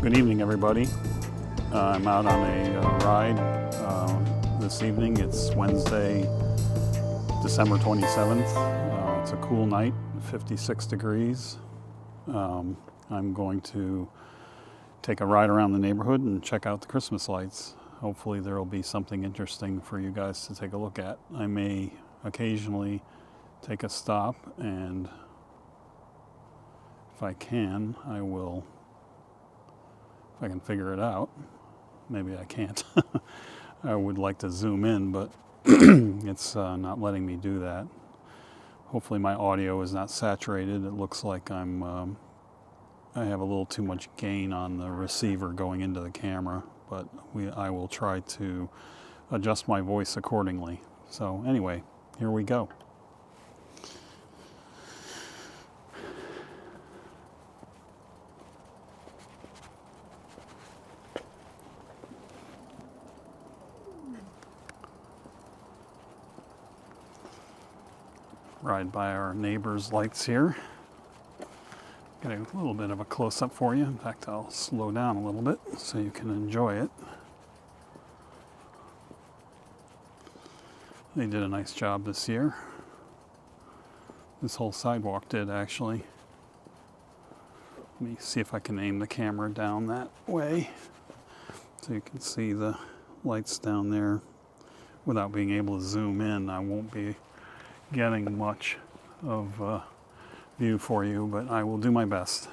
Good evening, everybody. I'm out on a ride this evening. It's Wednesday, December 27th. It's a cool night, 56 degrees. I'm going to take a ride around the neighborhood and check out the Christmas lights. Hopefully there will be something interesting for you guys to take a look at. I may occasionally take a stop, and if I can, I will. If I can figure it out. Maybe I can't. I would like to zoom in, but it's not letting me do that. Hopefully my audio is not saturated. It looks like I have a little too much gain on the receiver going into the camera, but I will try to adjust my voice accordingly. So anyway, here we go. Ride by our neighbor's lights here. Get a little bit of a close-up for you. In fact, I'll slow down a little bit so you can enjoy it. They did a nice job this year. This whole sidewalk did, actually. Let me see if I can aim the camera down that way so you can see the lights down there. Without being able to zoom in, I won't be getting much of view for you, but I will do my best.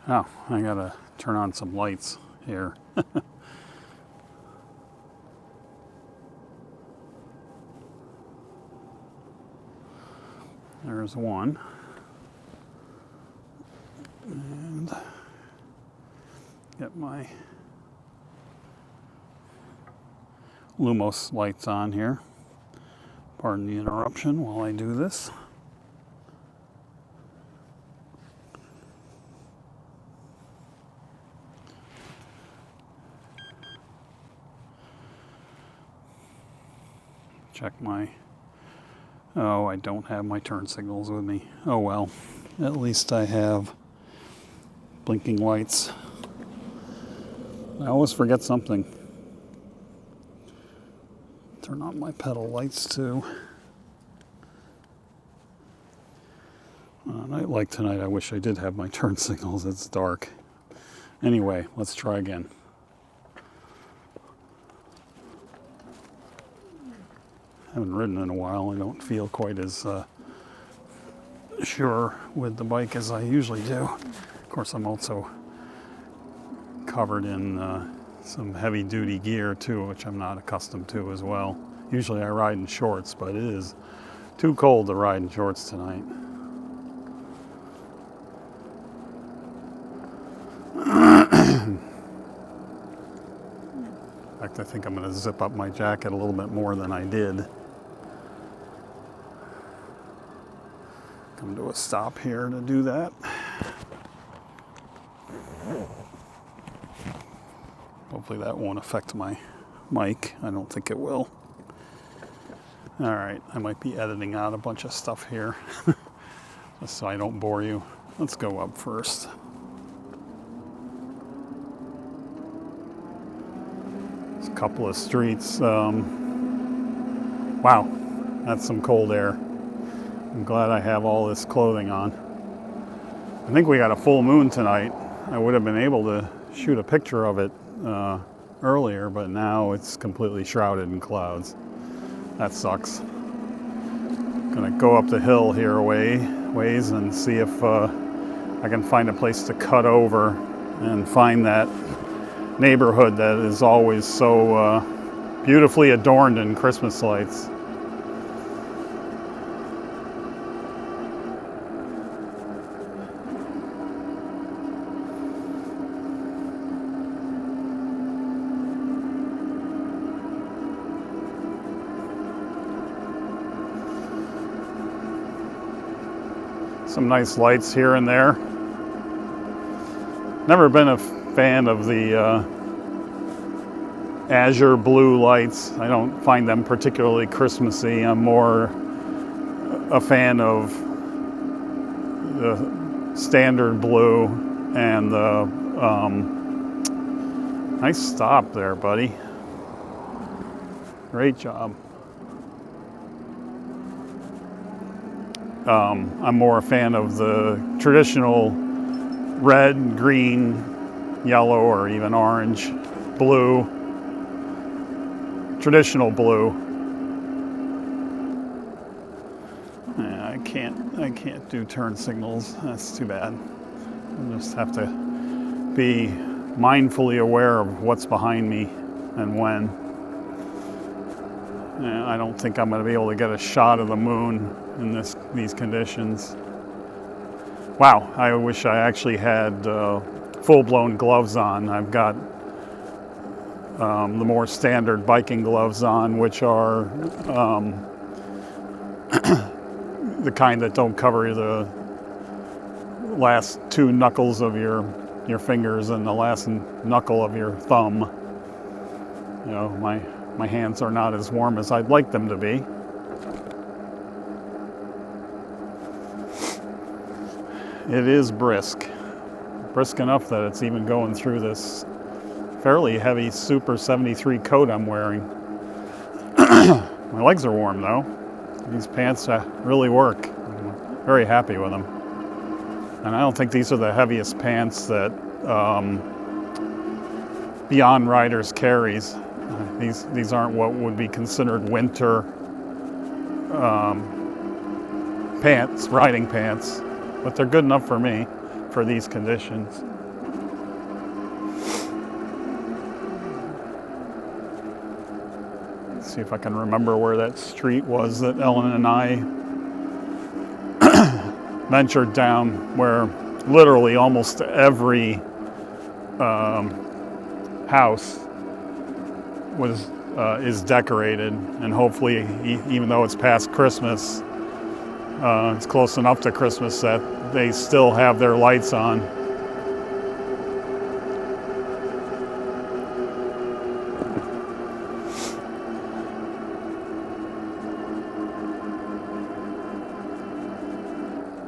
Oh, I gotta turn on some lights here. There's one. And get my Lumos lights on here. Pardon the interruption while I do this. Check my... Oh, I don't have my turn signals with me. Oh well, at least I have blinking lights. I always forget something. Turn on my pedal lights too. On a night like tonight, I wish I did have my turn signals. It's dark. Anyway, let's try again. I haven't ridden in a while. I don't feel quite as sure with the bike as I usually do. Of course, I'm also covered in some heavy-duty gear too, which I'm not accustomed to as well. Usually I ride in shorts, but it is too cold to ride in shorts tonight. In fact, I think I'm going to zip up my jacket a little bit more than I did. Come to a stop here to do that. Hopefully that won't affect my mic. I don't think it will. All right, I might be editing out a bunch of stuff here just so I don't bore you. Let's go up first. There's a couple of streets. Wow, that's some cold air. I'm glad I have all this clothing on. I think we got a full moon tonight. I would have been able to shoot a picture of it earlier, but now it's completely shrouded in clouds. That sucks. Gonna go up the hill here a ways and see if I can find a place to cut over and find that neighborhood that is always so beautifully adorned in Christmas lights. Some nice lights here and there. Never been a fan of the azure blue lights. I don't find them particularly Christmassy. I'm more a fan of the standard blue and the nice stop there, buddy. Great job. I'm more a fan of the traditional red, green, yellow, or even orange, blue, traditional blue. Yeah, I can't do turn signals. That's too bad. I just have to be mindfully aware of what's behind me and when. Yeah, I don't think I'm going to be able to get a shot of the moon in these conditions. Wow, I wish I actually had full-blown gloves on. I've got the more standard biking gloves on, which are the kind that don't cover the last two knuckles of your fingers and the last knuckle of your thumb. You know, my hands are not as warm as I'd like them to be. It is brisk enough that it's even going through this fairly heavy Super73 coat I'm wearing. My legs are warm though. These pants really work. I'm very happy with them. And I don't think these are the heaviest pants that Beyond Riders carries. These aren't what would be considered winter pants, riding pants, but they're good enough for me for these conditions. Let's see if I can remember where that street was that Ellen and I ventured down, where literally almost every house is decorated, and hopefully, even though it's past Christmas, it's close enough to Christmas that they still have their lights on.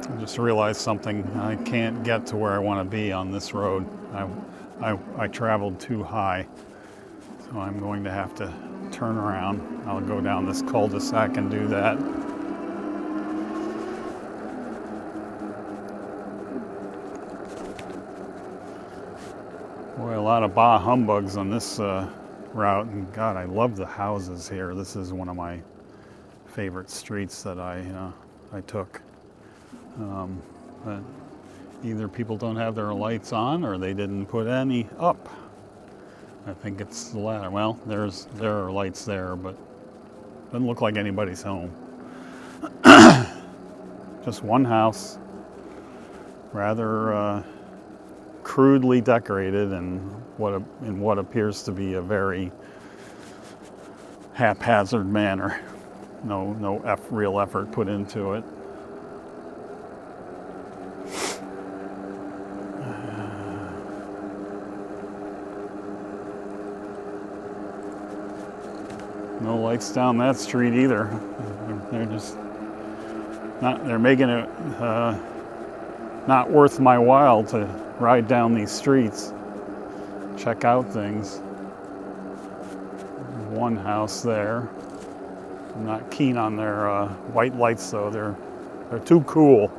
I just realized something. I can't get to where I want to be on this road. I traveled too high, so I'm going to have to turn around. I'll go down this cul-de-sac and do that. Boy, a lot of bah humbugs on this route, and God, I love the houses here. This is one of my favorite streets that I took. But either people don't have their lights on or they didn't put any up. I think it's the latter. Well, there are lights there, but doesn't look like anybody's home. Just one house, rather crudely decorated in what appears to be a very haphazard manner. No real effort put into it. No lights down that street either. They're just not. They're making it not worth my while to ride down these streets, check out things. One house there. I'm not keen on their white lights though. They're too cool.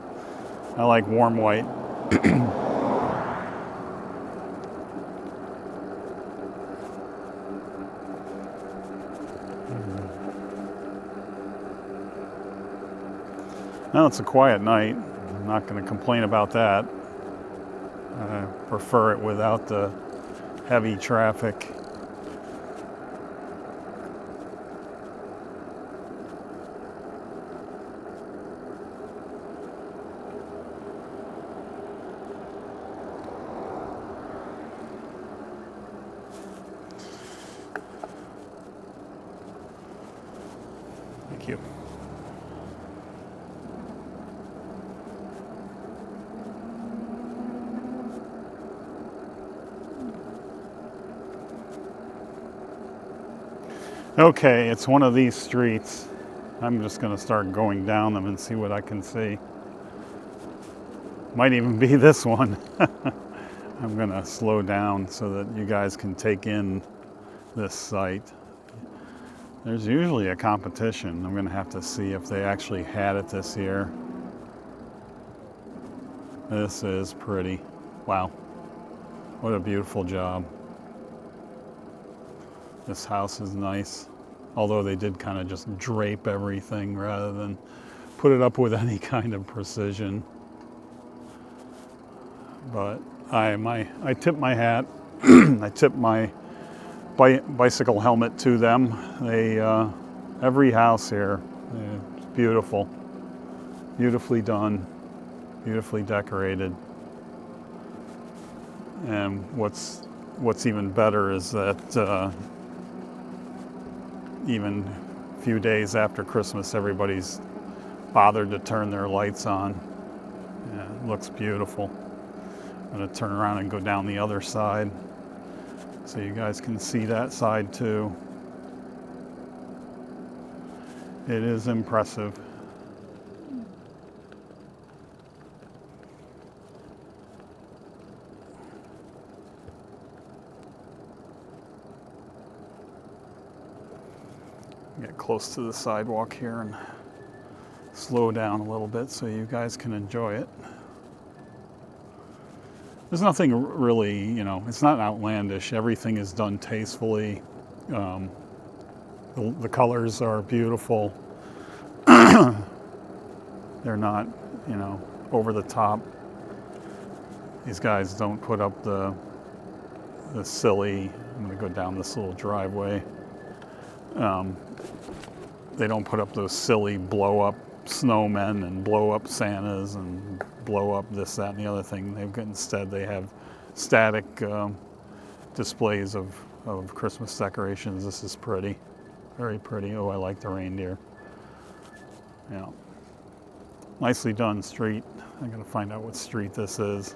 I like warm white. Now it's a quiet night. I'm not going to complain about that. I prefer it without the heavy traffic. Thank you. Okay, it's one of these streets. I'm just going to start going down them and see what I can see. Might even be this one. I'm going to slow down so that you guys can take in this site. There's usually a competition. I'm going to have to see if they actually had it this year. This is pretty. Wow. What a beautiful job. This house is nice. Although they did kind of just drape everything rather than put it up with any kind of precision. But I tip my hat. I tip my bicycle helmet to them. They every house here, it's beautiful, beautifully done, beautifully decorated. And what's even better is that even a few days after Christmas, everybody's bothered to turn their lights on. Yeah, it looks beautiful. I'm going to turn around and go down the other side so you guys can see that side too. It is impressive. Get close to the sidewalk here and slow down a little bit so you guys can enjoy it. There's nothing really, it's not outlandish. Everything is done tastefully. The colors are beautiful. They're not, over the top. These guys don't put up the silly, I'm going to go down this little driveway. They don't put up those silly blow up snowmen and blow up Santas and blow up this, that, and the other thing. Instead they have static displays of Christmas decorations. This is pretty, very pretty. Oh, I like the reindeer. Yeah, nicely done street. I'm gonna find out what street this is.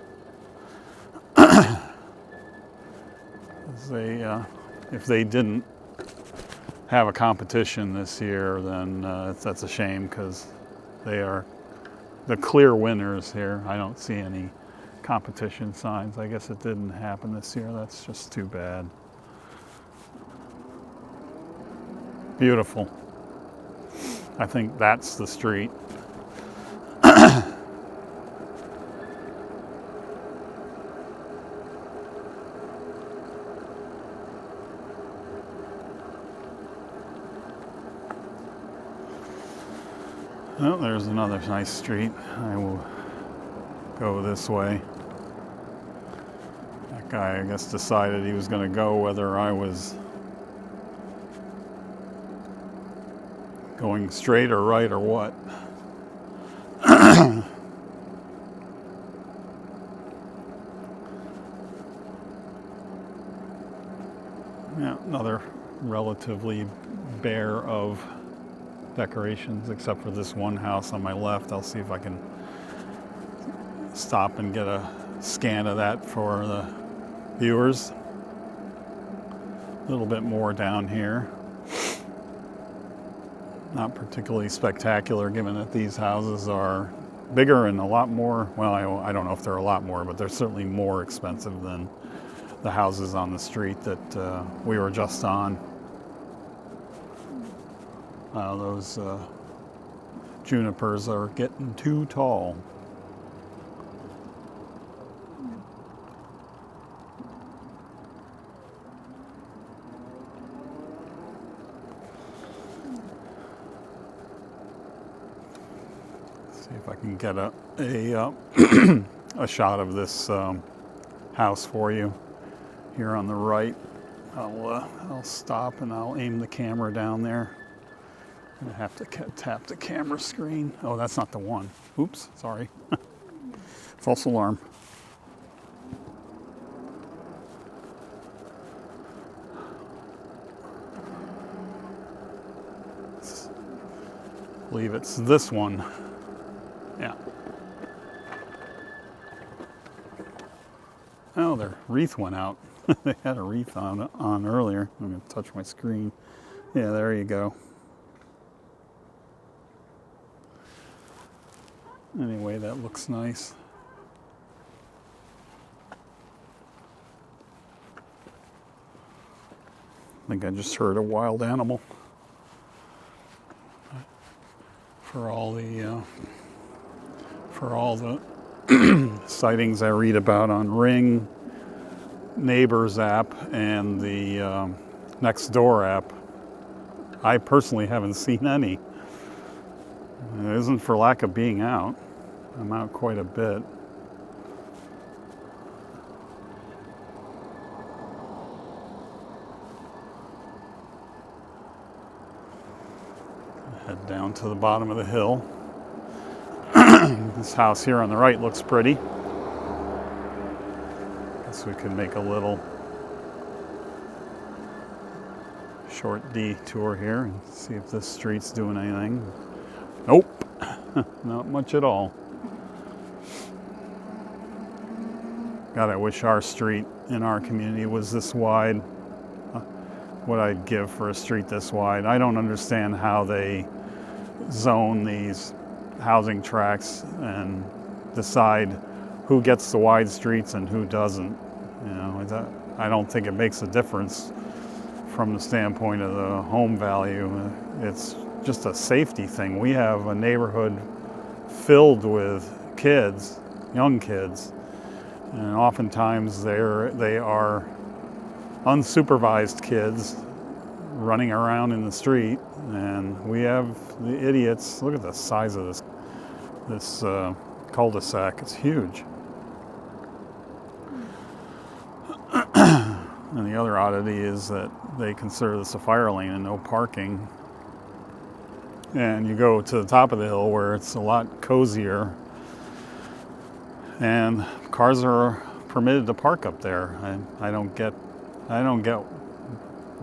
If they didn't have a competition this year, then that's a shame, because they are the clear winners here. I don't see any competition signs. I guess it didn't happen this year. That's just too bad. Beautiful. I think that's the street. Oh, there's another nice street. I will go this way. That guy, I guess, decided he was going to go whether I was going straight or right or what. Yeah, another relatively bare of decorations, except for this one house on my left. I'll see if I can stop and get a scan of that for the viewers. A little bit more down here. Not particularly spectacular, given that these houses are bigger and a lot more, well, I don't know if they're a lot more, but they're certainly more expensive than the houses on the street that we were just on. Those junipers are getting too tall. Let's see if I can get a shot of this house for you here on the right. I'll stop and I'll aim the camera down there. I'm gonna have to tap the camera screen. Oh, that's not the one. Oops, sorry. False alarm. I believe it's this one. Yeah. Oh, their wreath went out. They had a wreath on earlier. I'm gonna touch my screen. Yeah, there you go. Anyway, that looks nice. I think I just heard a wild animal. For all the sightings I read about on Ring, Neighbors app, and the Nextdoor app, I personally haven't seen any. It isn't for lack of being out. I'm out quite a bit. Head down to the bottom of the hill. This house here on the right looks pretty. Guess we could make a little short detour here and see if this street's doing anything. Nope, not much at all. God, I wish our street in our community was this wide. What I'd give for a street this wide. I don't understand how they zone these housing tracts and decide who gets the wide streets and who doesn't. You know, I don't think it makes a difference from the standpoint of the home value. It's just a safety thing. We have a neighborhood filled with kids, young kids, and oftentimes they are unsupervised kids running around in the street, and we have the idiots. Look at the size of this cul-de-sac. It's huge. And the other oddity is that they consider this a fire lane and no parking. And you go to the top of the hill where it's a lot cozier, and cars are permitted to park up there. I don't get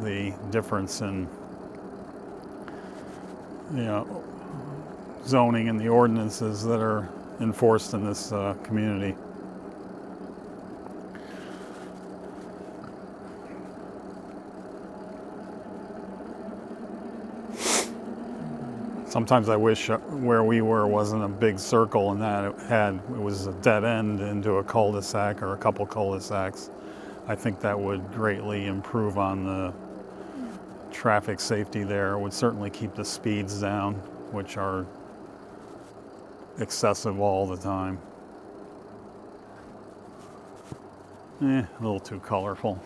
the difference in, you know, zoning and the ordinances that are enforced in this community. Sometimes I wish where we were wasn't a big circle and that it was a dead end into a cul-de-sac or a couple cul-de-sacs. I think that would greatly improve on the traffic safety there. It would certainly keep the speeds down, which are excessive all the time. A little too colorful.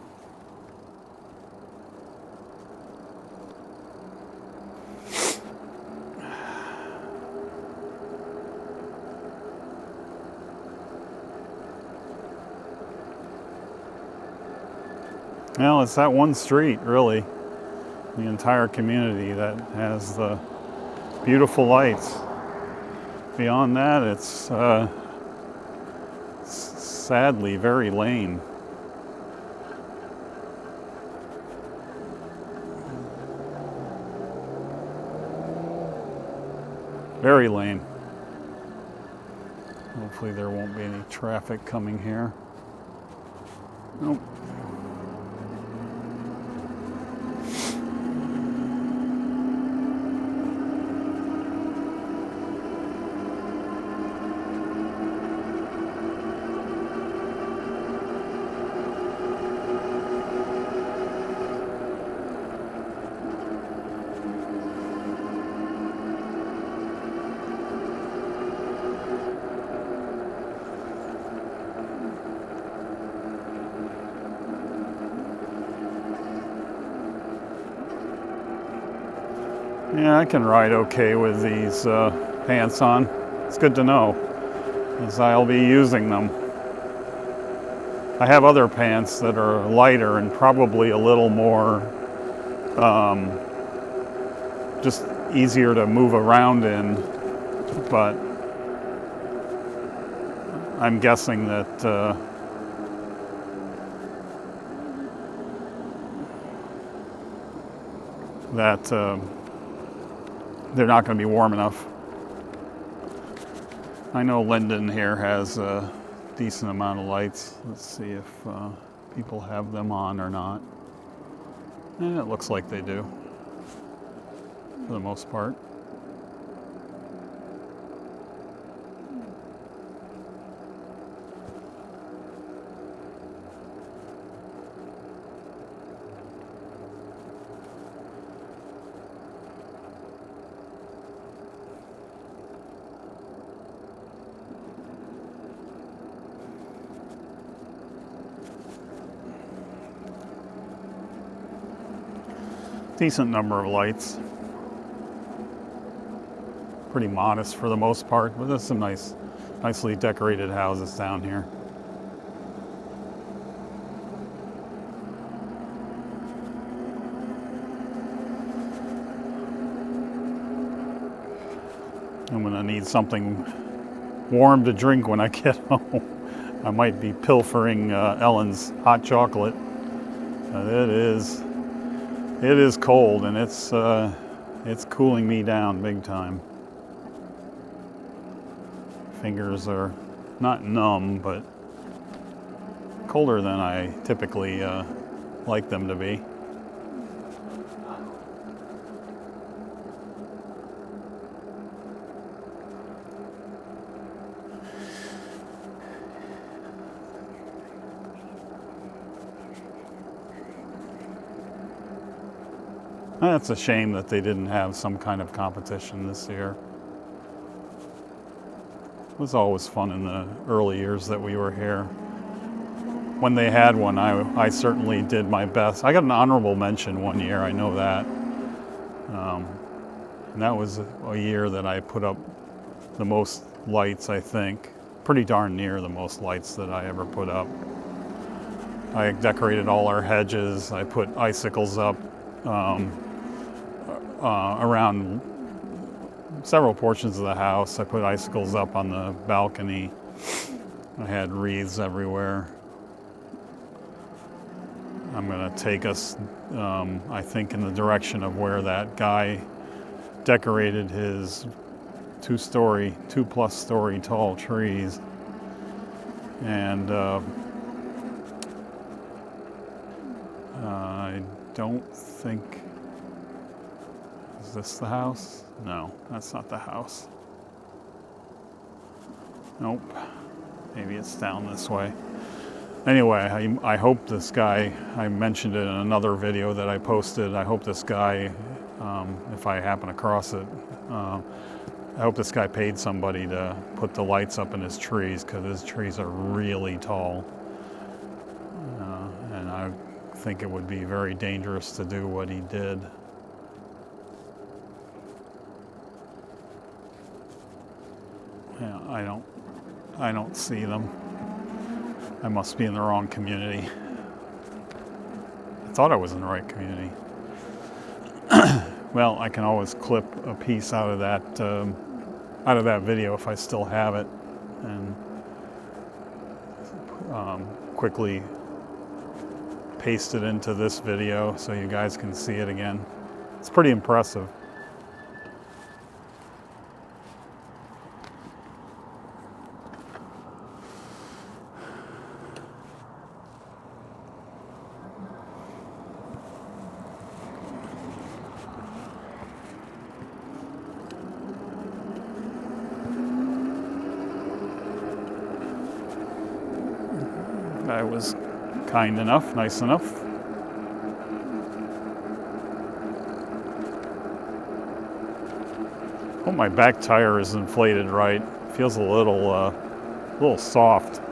Well, it's that one street, really, the entire community that has the beautiful lights. Beyond that, it's sadly very lame. Very lame. Hopefully there won't be any traffic coming here. Nope. Yeah, I can ride okay with these pants on. It's good to know, as I'll be using them. I have other pants that are lighter and probably a little more just easier to move around in, but I'm guessing that they're not going to be warm enough. I know Linden here has a decent amount of lights. Let's see if people have them on or not. And it looks like they do. for the most part. Decent number of lights. Pretty modest for the most part, but there's some nicely decorated houses down here. I'm gonna need something warm to drink when I get home. I might be pilfering Ellen's hot chocolate. It is cold, and it's cooling me down big time. Fingers are not numb, but colder than I typically like them to be. That's a shame that they didn't have some kind of competition this year. It was always fun in the early years that we were here. When they had one, I certainly did my best. I got an honorable mention one year, I know that. And that was a year that I put up the most lights, I think. Pretty darn near the most lights that I ever put up. I decorated all our hedges. I put icicles up around several portions of the house. I put icicles up on the balcony. I had wreaths everywhere. I'm going to take us, I think, in the direction of where that guy decorated his two-plus story tall trees. And I don't think... Is this the house? No, that's not the house. Nope. Maybe it's down this way. Anyway, I hope this guy, I mentioned it in another video that I posted, I hope this guy, if I happen across it, I hope this guy paid somebody to put the lights up in his trees, because his trees are really tall. And I think it would be very dangerous to do what he did. Yeah, I don't see them. I must be in the wrong community. I thought I was in the right community. Well, I can always clip a piece out of that video if I still have it, and quickly paste it into this video so you guys can see it again. It's pretty impressive. I was kind enough, nice enough. Hope my back tire is inflated right. Feels a little soft.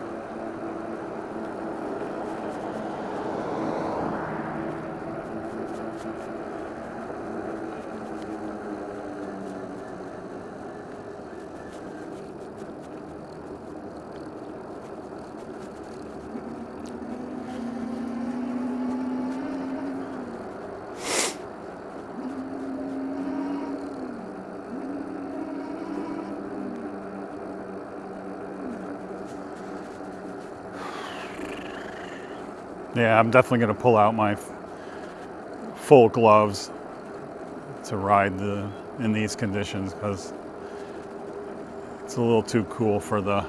Yeah, I'm definitely going to pull out my full gloves to ride in these conditions, because it's a little too cool for the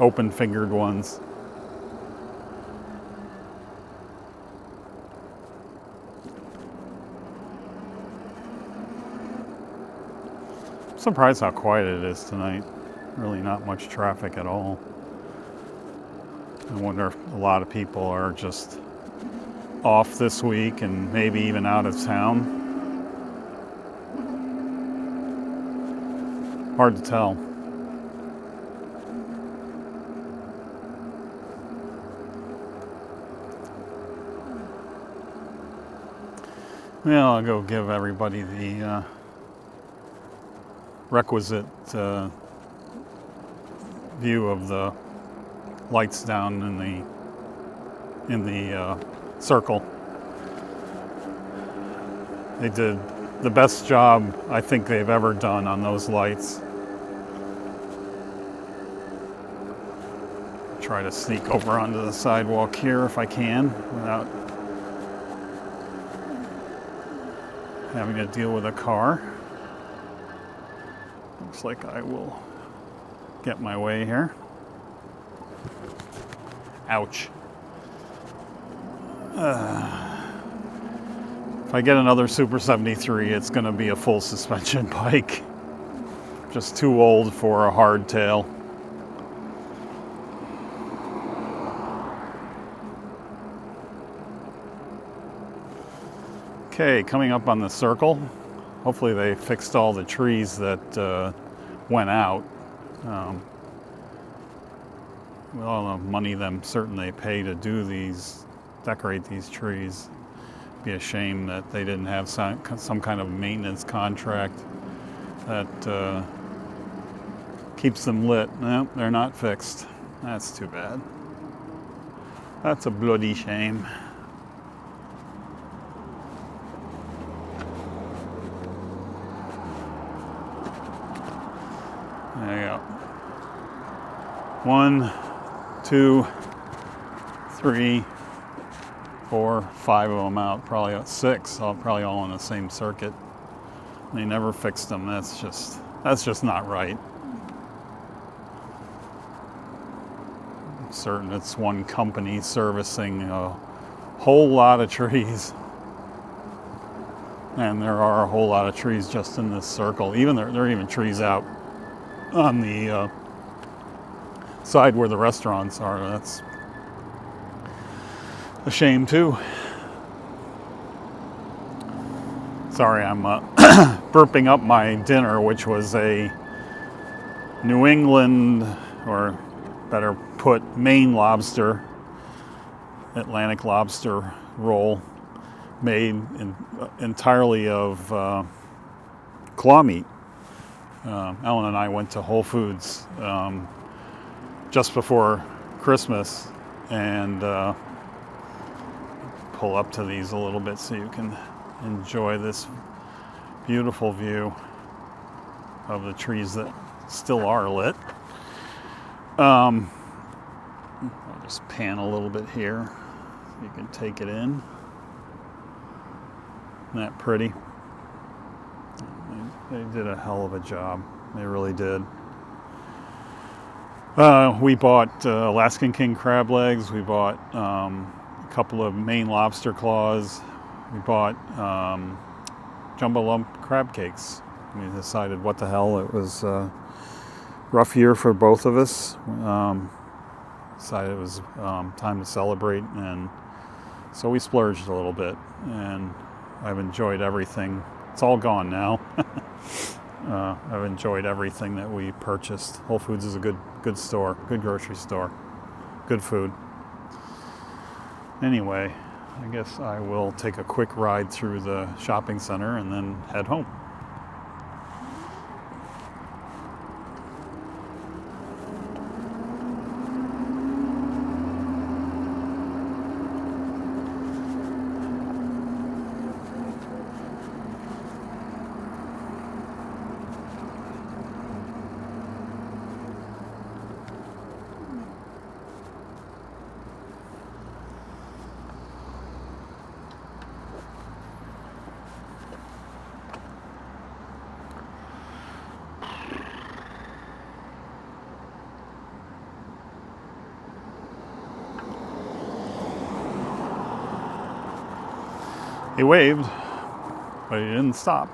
open-fingered ones. surprised how quiet it is tonight. Really not much traffic at all. I wonder if a lot of people are just off this week and maybe even out of town. Hard to tell. Well, I'll go give everybody the requisite view of the lights down in the circle. They did the best job I think they've ever done on those lights. Try to sneak over onto the sidewalk here if I can without having to deal with a car. Looks like I will get my way here. Ouch. If I get another Super73, it's going to be a full suspension bike. Just too old for a hardtail. Okay, coming up on the circle. Hopefully they fixed all the trees that went out. With all the money them certainly pay to do these, decorate these trees. Be a shame that they didn't have some kind of maintenance contract that keeps them lit. Nope, they're not fixed. That's too bad. That's a bloody shame. There you go. 1, 2, 3, 4, 5 of them out. Probably 6. Probably all on the same circuit. They never fixed them. That's just not right. I'm certain it's one company servicing a whole lot of trees. And there are a whole lot of trees just in this circle. Even there are even trees out on the side where the restaurants are. That's a shame too. Sorry, I'm burping up my dinner, which was a New England, or better put, Maine lobster, Atlantic lobster roll made entirely of claw meat. Ellen and I went to Whole Foods just before Christmas and pull up to these a little bit so you can enjoy this beautiful view of the trees that still are lit. I'll just pan a little bit here so you can take it in. Isn't that pretty? They did a hell of a job. They really did. We bought Alaskan king crab legs. We bought a couple of Maine lobster claws. We bought jumbo lump crab cakes. We decided what the hell, it was a rough year for both of us. Decided it was time to celebrate, and so we splurged a little bit, and I've enjoyed everything. It's all gone now. I've enjoyed everything that we purchased. Whole Foods is a good store, good grocery store, good food. Anyway, I guess I will take a quick ride through the shopping center and then head home. He waved, but he didn't stop.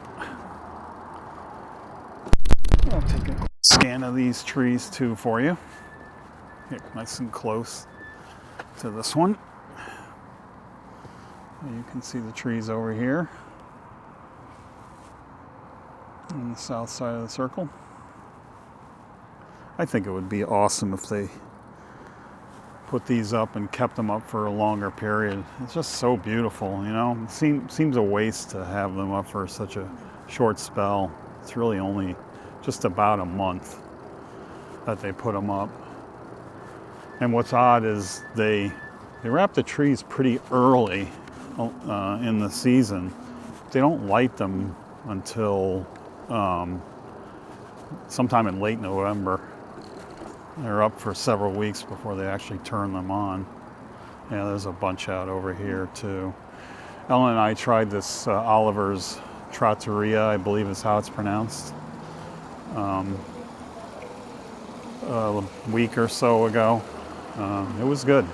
Scan of these trees too for you. Get nice and close to this one. You can see the trees over here on the south side of the circle. I think it would be awesome if they put these up and kept them up for a longer period. It's just so beautiful, you know. It seems a waste to have them up for such a short spell. It's really only just about a month that they put them up. And what's odd is they wrap the trees pretty early in the season. They don't light them until sometime in late November. They're up for several weeks before they actually turn them on. Yeah, there's a bunch out over here too. Ellen and I tried this Oliver's Trattoria, I believe is how it's pronounced, a week or so ago. It was good.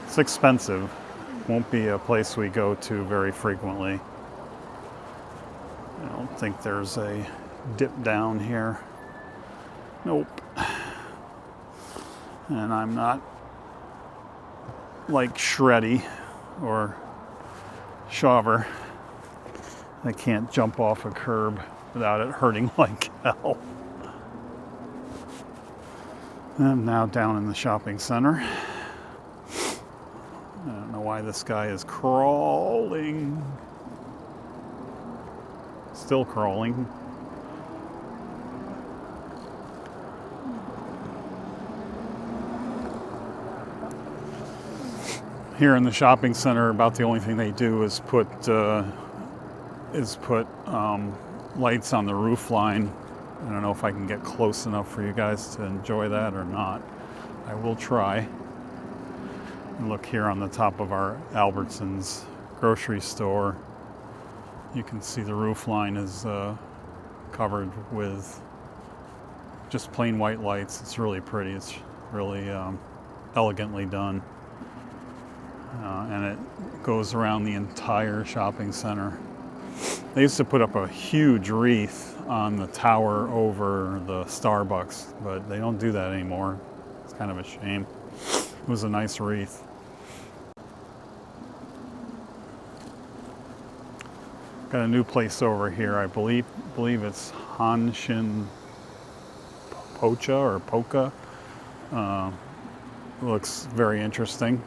It's expensive. Won't be a place we go to very frequently. I don't think there's a dip down here. Nope. And I'm not like Shreddy or Shaver. I can't jump off a curb without it hurting like hell. I'm now down in the shopping center. I don't know why this guy is crawling. Still crawling. Here in the shopping center, about the only thing they do is put lights on the roof line. I don't know if I can get close enough for you guys to enjoy that or not. I will try. And look here on the top of our Albertsons grocery store. You can see the roof line is covered with just plain white lights. It's really pretty. It's really elegantly done. And it goes around the entire shopping center. They used to put up a huge wreath on the tower over the Starbucks, but they don't do that anymore. It's kind of a shame. It was a nice wreath. Got a new place over here. I believe it's Hanshin Pocha or Poca. Looks very interesting.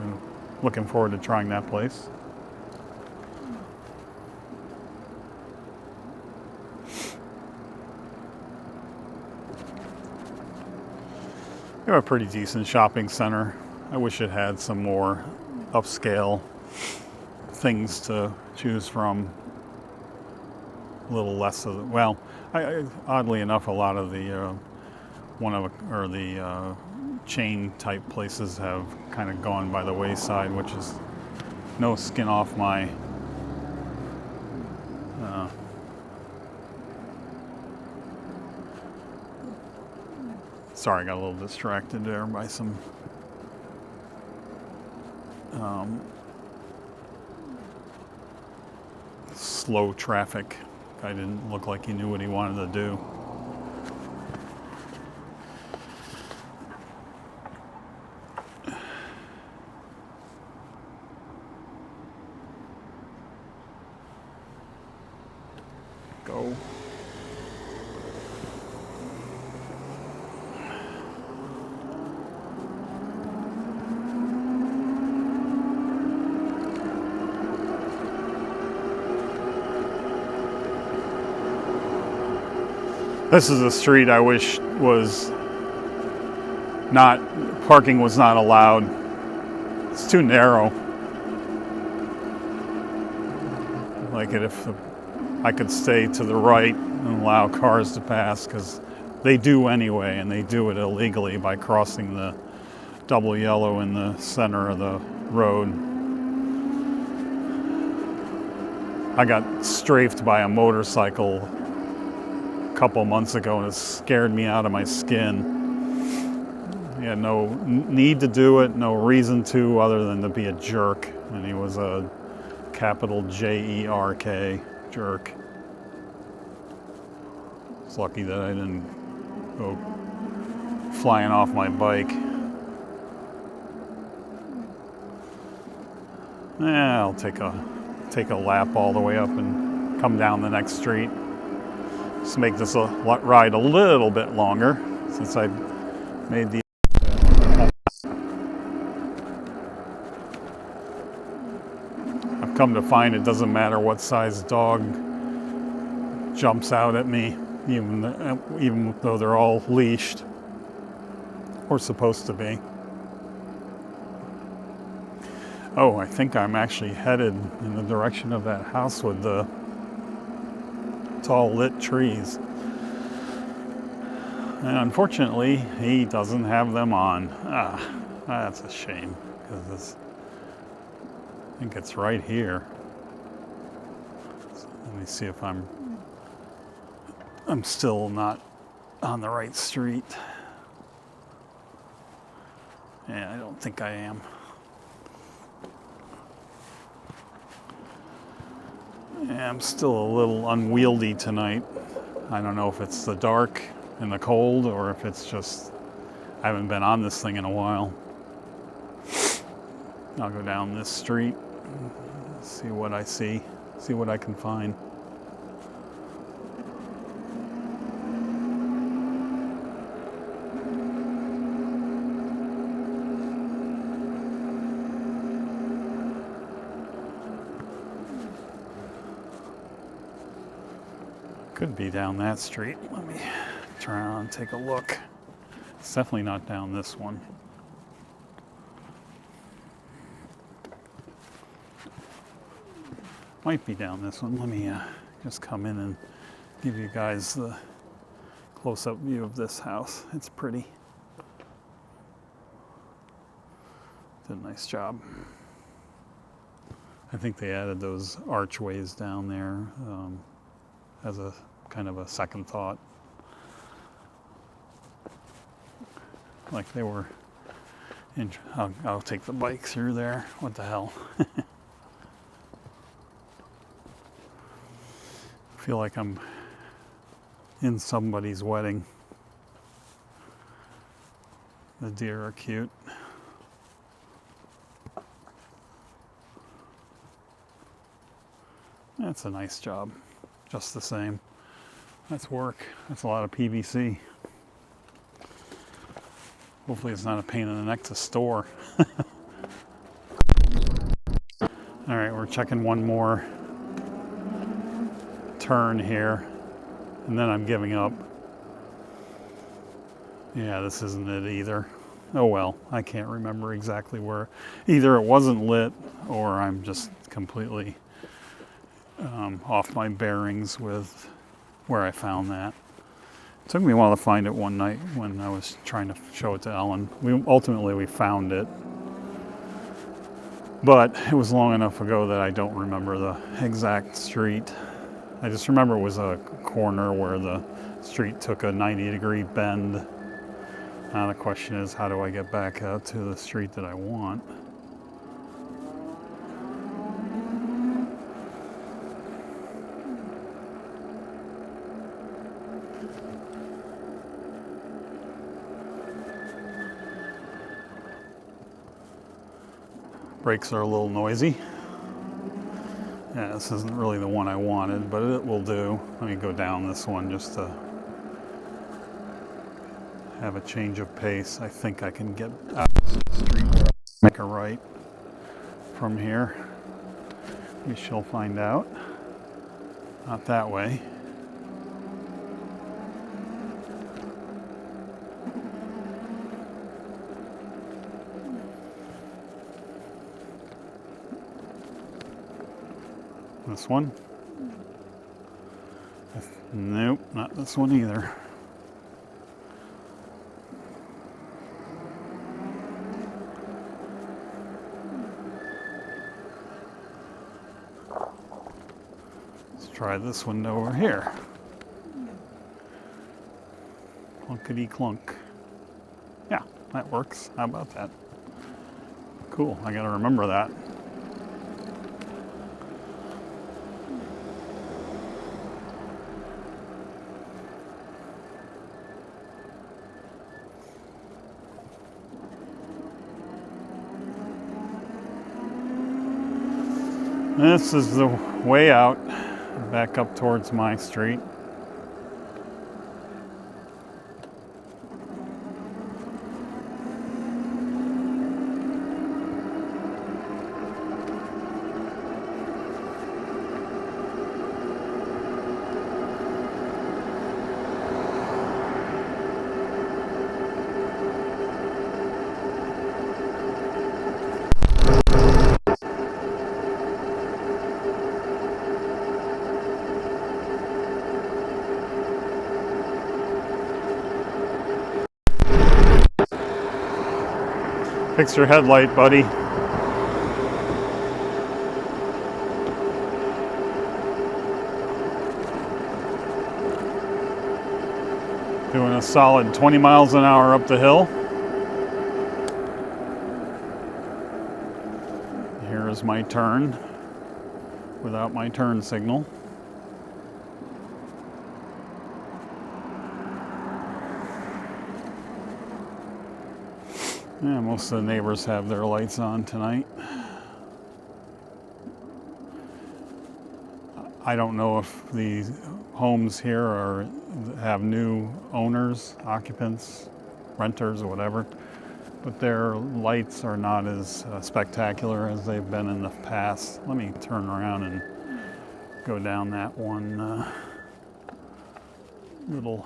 I'm looking forward to trying that place. We have a pretty decent shopping center. I wish it had some more upscale things to choose from. A little less of the, well, oddly enough, a lot of the chain type places have kind of gone by the wayside, which is no skin off my sorry, I got a little distracted there by some slow traffic. Guy didn't look like he knew what he wanted to do. Go. This is a street I wish was not, parking was not allowed. It's too narrow. Like it if I could stay to the right and allow cars to pass, because they do anyway, and they do it illegally by crossing the double yellow in the center of the road. I got strafed by a motorcycle couple months ago, and it scared me out of my skin. He had no need to do it, no reason to, other than to be a jerk, and he was a capital J-E-R-K jerk. It's lucky that I didn't go flying off my bike. Yeah, I'll take a lap all the way up and come down the next street. Just make this ride a little bit longer since I made the. I've come to find it doesn't matter what size dog jumps out at me, even though they're all leashed or supposed to be. Oh, I think I'm actually headed in the direction of that house with the tall lit trees. And unfortunately, he doesn't have them on. That's a shame, because I think it's right here. So let me see if I'm still not on the right street. Yeah, I don't think I am. Yeah, I'm still a little unwieldy tonight. I don't know if it's the dark and the cold or if it's just I haven't been on this thing in a while. I'll go down this street, see what I see what I can find. Could be down that street. Let me turn around and take a look. It's definitely not down this one. Might be down this one. Let me just come in and give you guys the close-up view of this house. It's pretty. Did a nice job. I think they added those archways down there as a kind of a second thought. Like they were I'll take the bike through there. What the hell? I feel like I'm in somebody's wedding. The deer are cute. That's a nice job, just the same. That's work. That's a lot of PVC. Hopefully it's not a pain in the neck to store. All right, we're checking one more turn here, and then I'm giving up. Yeah, this isn't it either. Oh well, I can't remember exactly where. Either it wasn't lit, or I'm just completely off my bearings with where I found that. It took me a while to find it one night when I was trying to show it to Ellen. Ultimately we found it, but it was long enough ago that I don't remember the exact street. I just remember it was a corner where the street took a 90-degree bend. Now the question is, how do I get back out to the street that I want? Brakes are a little noisy. Yeah, this isn't really the one I wanted, but it will do. Let me go down this one just to have a change of pace. I think I can get out of the street, make a right from here. We shall find out. Not that way. This one? Nope, not this one either. Let's try this window over here. Clunkety clunk. Yeah, that works. How about that? Cool, I gotta remember that. This is the way out, back up towards my street. Fix your headlight, buddy. Doing a solid 20 miles an hour up the hill. Here is my turn without my turn signal. Yeah, most of the neighbors have their lights on tonight. I don't know if the homes here have new owners, occupants, renters, or whatever, but their lights are not as spectacular as they've been in the past. Let me turn around and go down that one little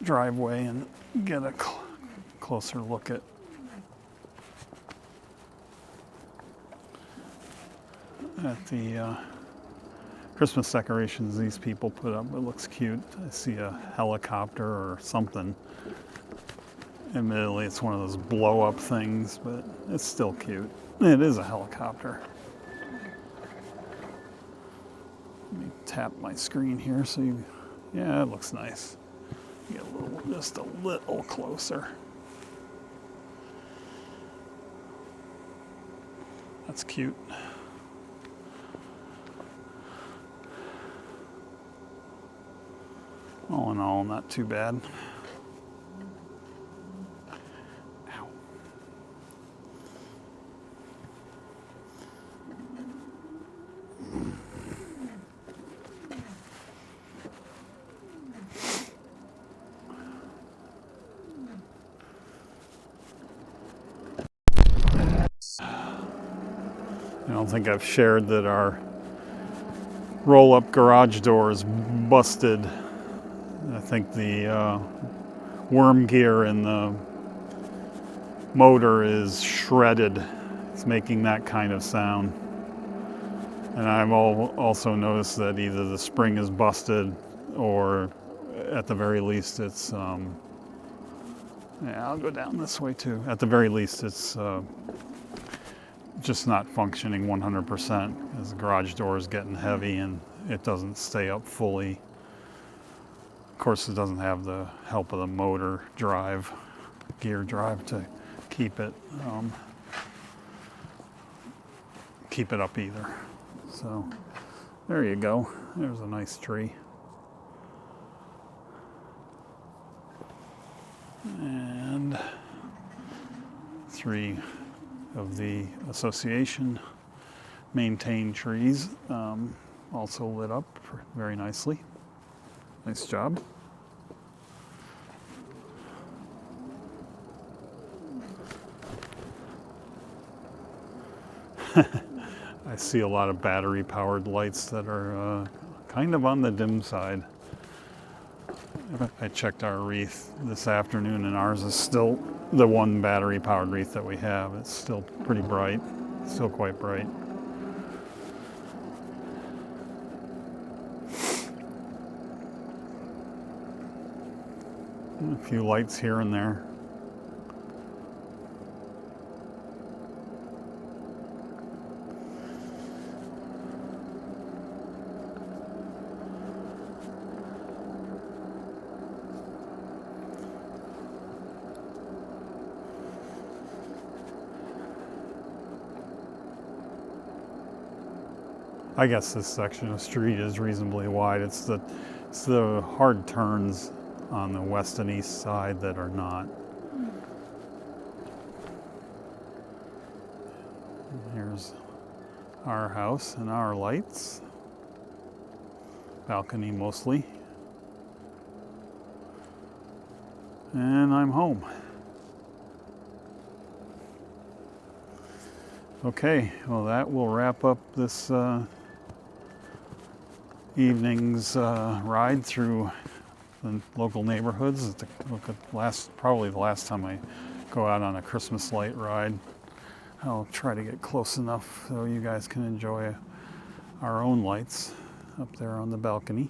driveway and get a closer look at the Christmas decorations these people put up. It looks cute. I see a helicopter or something. Admittedly, it's one of those blow-up things, but it's still cute. It is a helicopter. Let me tap my screen here so you, yeah, it looks nice. Get just a little closer. That's cute. All in all, not too bad. Ow. I don't think I've shared that our roll-up garage door is busted. I think the worm gear in the motor is shredded. It's making that kind of sound. And I've also noticed that either the spring is busted or at the very least it's, yeah, I'll go down this way too. At the very least it's just not functioning 100% as the garage door is getting heavy and it doesn't stay up fully. Of course, it doesn't have the help of the motor drive, gear drive to keep it up either. So there you go. There's a nice tree. And 3 of the association maintained trees also lit up very nicely. Nice job. I see a lot of battery-powered lights that are kind of on the dim side. I checked our wreath this afternoon and ours is still the one battery-powered wreath that we have. It's still pretty bright, still quite bright. A few lights here and there. I guess this section of street is reasonably wide. It's the hard turns on the west and east side that are not. Here's our house and our lights. Balcony mostly. And I'm home. Okay, well that will wrap up this evening's ride through the local neighborhoods. Look at probably the last time I go out on a Christmas light ride. I'll try to get close enough so you guys can enjoy our own lights up there on the balcony.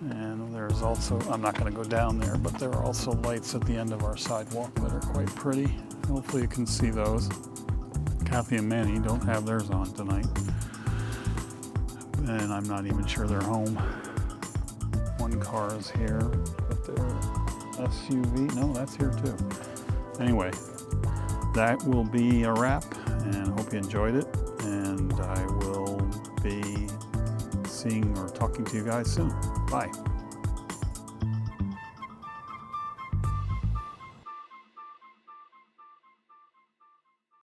And there's also, I'm not going to go down there, but there are also lights at the end of our sidewalk that are quite pretty. Hopefully you can see those. Kathy and Manny don't have theirs on tonight. And I'm not even sure they're home. One car is here, but their SUV, no, that's here too. Anyway, that will be a wrap, and hope you enjoyed it. And I will be seeing or talking to you guys soon. Bye.